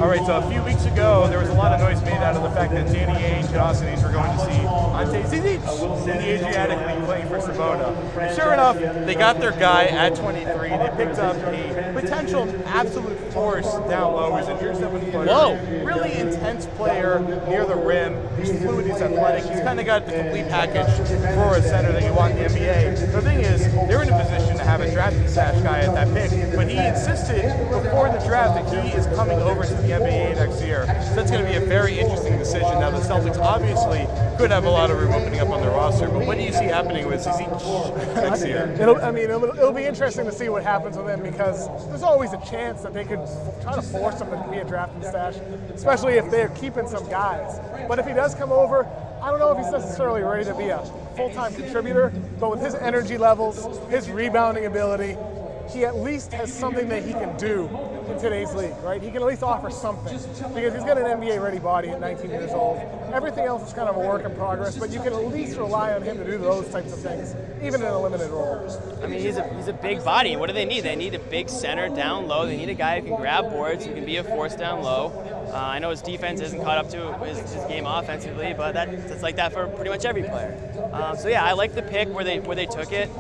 All right, so a few weeks ago, there was a lot of noise made out of the fact that Danny Ainge and Austin Hayes were going to see Ante Zizic in the Adriatic League playing for Savona. Sure enough, they got their guy at 23. They picked up a potential absolute force down low. He's a 7-footer. Really intense player near the rim. He's fluid, he's athletic. He's kind of got the complete package for a center that you want in the NBA. The thing is, they're in a position to have a drafting stash guy at that pick, but he insisted before the draft that he is coming over to the NBA next year. So that's going to be a very interesting decision. Now the Celtics obviously could have a lot of room opening up on their roster, but what do you see happening with Zizic next year? It'll be interesting to see what happens with him, because there's always a chance that they could try to force him to be a drafting stash, especially if they're keeping some guys. But if he does come over, I don't know if he's necessarily ready to be a full-time contributor, but with his energy levels, his rebounding ability, he at least has something that he can do in today's league, right? He can at least offer something, because he's got an NBA-ready body at 19 years old. Everything else is kind of a work in progress, but you can at least rely on him to do those types of things, even in a limited role. I mean, he's a big body. What do they need? They need a big center down low. They need a guy who can grab boards, who can be a force down low. I know his defense isn't caught up to his game offensively, but it's like that for pretty much every player. So yeah, I like the pick where they took it.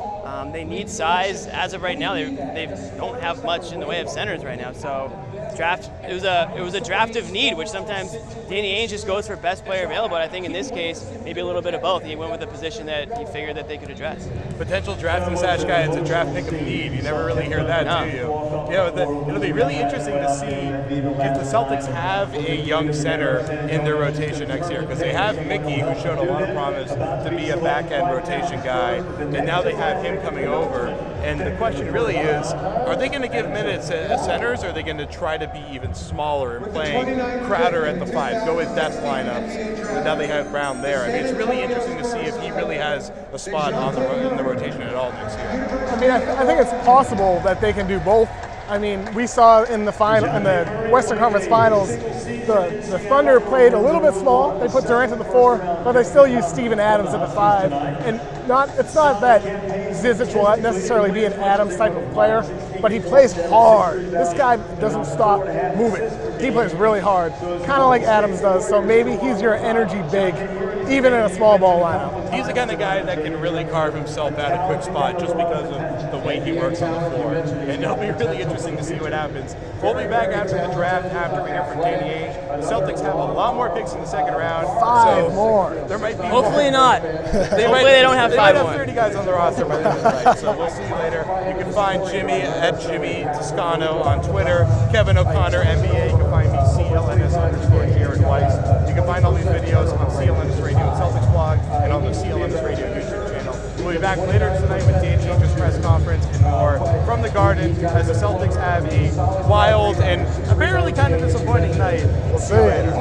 They need size. As of right now, they don't have much in the way of centers right now. So it was a draft of need, which sometimes Danny Ainge just goes for best player available. I think in this case, maybe a little bit of both. He went with a position that he figured that they could address. Potential drafting stash guy, it's a draft pick of need. You never really hear that, do you? Yeah, it'll be really interesting to see if the Celtics have a young center in their rotation next year, because they have Mickey, who showed a lot of promise to be a back-end rotation guy, and now they have him coming over. And the question really is, are they going to give minutes as centers, or are they going to try to be even smaller and playing Crowder at the 5, go with depth lineups, and now they have Brown there? I mean, it's really interesting to see if he really has a spot in the rotation at all next year. I mean, I think it's possible that they can do both. I mean, we saw in the Western Conference Finals, the Thunder played a little bit small. They put Durant at the 4, but they still used Steven Adams at the 5. And it's not that Zizic will necessarily be an Adams type of player, but he plays hard. This guy doesn't stop moving. He plays really hard, kind of like Adams does. So maybe he's your energy big, even in a small ball lineup. He's the kind of guy that can really carve himself out a quick spot just because of the way he works on the floor. And it'll be really interesting to see what happens. We'll be back after the draft, after we hear from Danny Ainge. The Celtics have a lot more picks in the second round. 5 more. There might be Hopefully more. not. Hopefully they don't have 5 more. They might have 30 guys on the roster by the end of the night. So we'll see you later. You can find Jimmy at Jimmy Toscano on Twitter, Kevin O'Connor, NBA. You can find me, CLNS_Jared Weiss. You can find all these videos on CLNS Radio and Celtics blog, and on the CLNS Radio YouTube channel. We'll be back later tonight with Danny Ainge's press conference and more from the Garden, as the Celtics have a wild and apparently kind of disappointing night. We'll see you later.